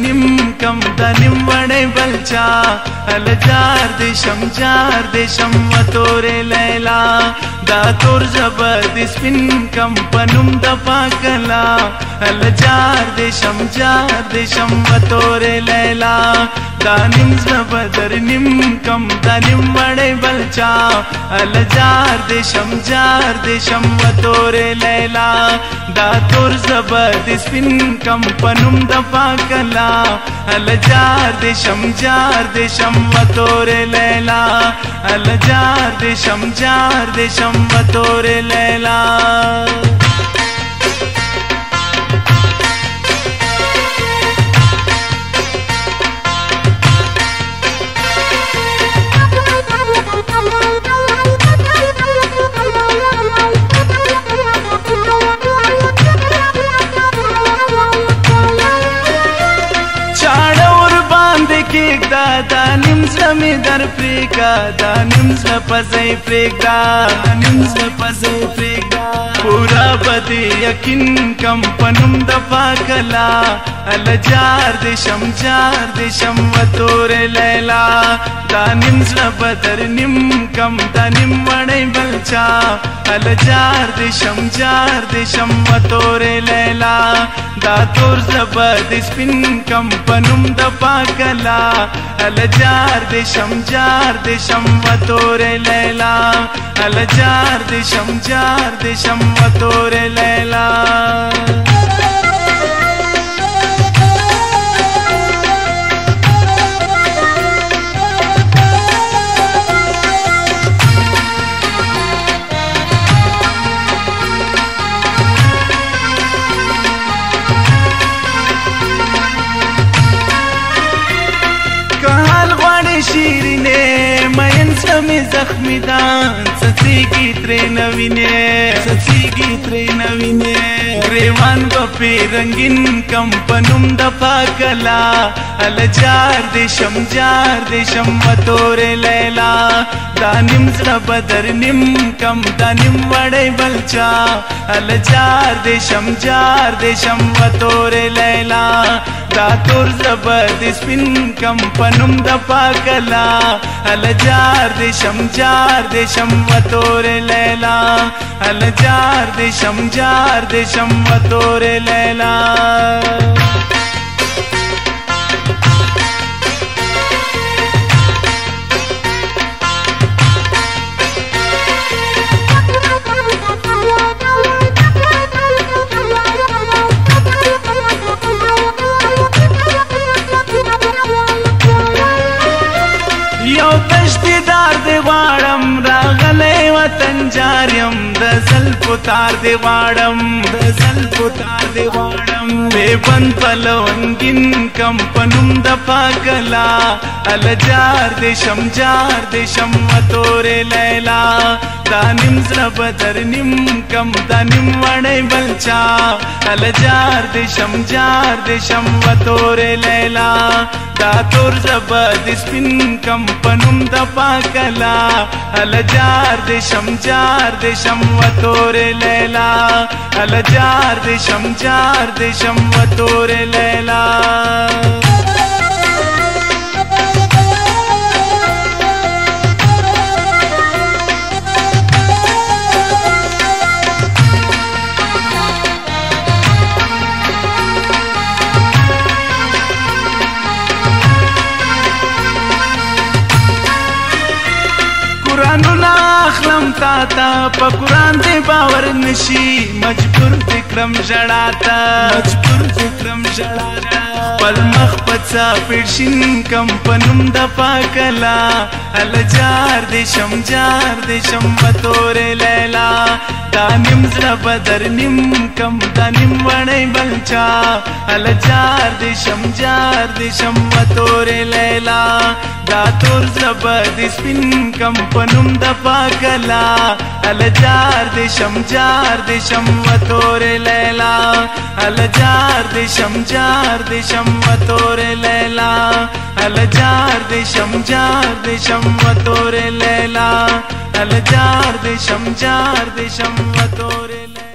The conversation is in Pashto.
نیم کم دا نیم وڑی بلچا ال جار دیشم و تور لیلا دا تور زبر دی سپین کم پنم دا پاکلا ال جار دیشم و تور لیلا دا نیم زبر نیم کم دا نیم وڑی بلچا ال جار دیشم و تور لیلا دا تور زبر دی سپین کم پنم دا پاکلا ال جار دیشم و تور لیلا ال جار دیشم و تور لیلا دا نیم زمی در پریکا دا نیم زل پزی پریکا پورا بدی یقین کم پنم دا پاکلا ال جار دیشم و تور لیلا دا نیم زل بدر نیم کم دا نیم وڑی بلچا ال جار دیشم و تور لیلا دا تور زبر دی سپین کم پنم دا پاکلا ال جار دیشم و تور لیلا ال جار دیشم و تور لیلا شیرینه مین سمی زخمی دان سچیگی تری نوینه گریوان بپی رنگین کم پنم دا پاکلا ال جار دیشم و تور لیلا دا نیم زر بدر نیم کم دا نیم وڑی بلچا ال جار دیشم و تور لیلا دا تور زبر دی سپین کم پنم دا پاکلا ال جار دیشم و تور لیلا ال جار دیشم و تور لیلا دی غواړم راغلی وطن جاریم د زلفو تار دی غواړم بے بند پلونگین کم پنم د پاکلا ال جار دیشم و تور لیلا دا نیم زر بدر نیم کم دا نیم وڑی بلچا ال جار دیشم و تور لیلا دا تور زبر دی سپین کم پنم دا پاکلا ال جار دیشم و تور لیلا ال جار دیشم و تور لیلا اخلم تا تا پا قرآن دی باور نشی مجبور فکرم جڑاتا پل مخ پچا پیڑشن کم پنم دا پاکلا ال جار دیشم و تور لیلا دا نیم زر بدر نیم کم دا نیم وڑی بلچا ال جار دیشم و تور لیلا دا تور زبر دی سپین کم پنم دا پاکلا ال جار دیشم و تور لیلا ال جار دیشم و تور لیلا ال جار دیشم و تور لیلا ال جار دیشم و تور لیلا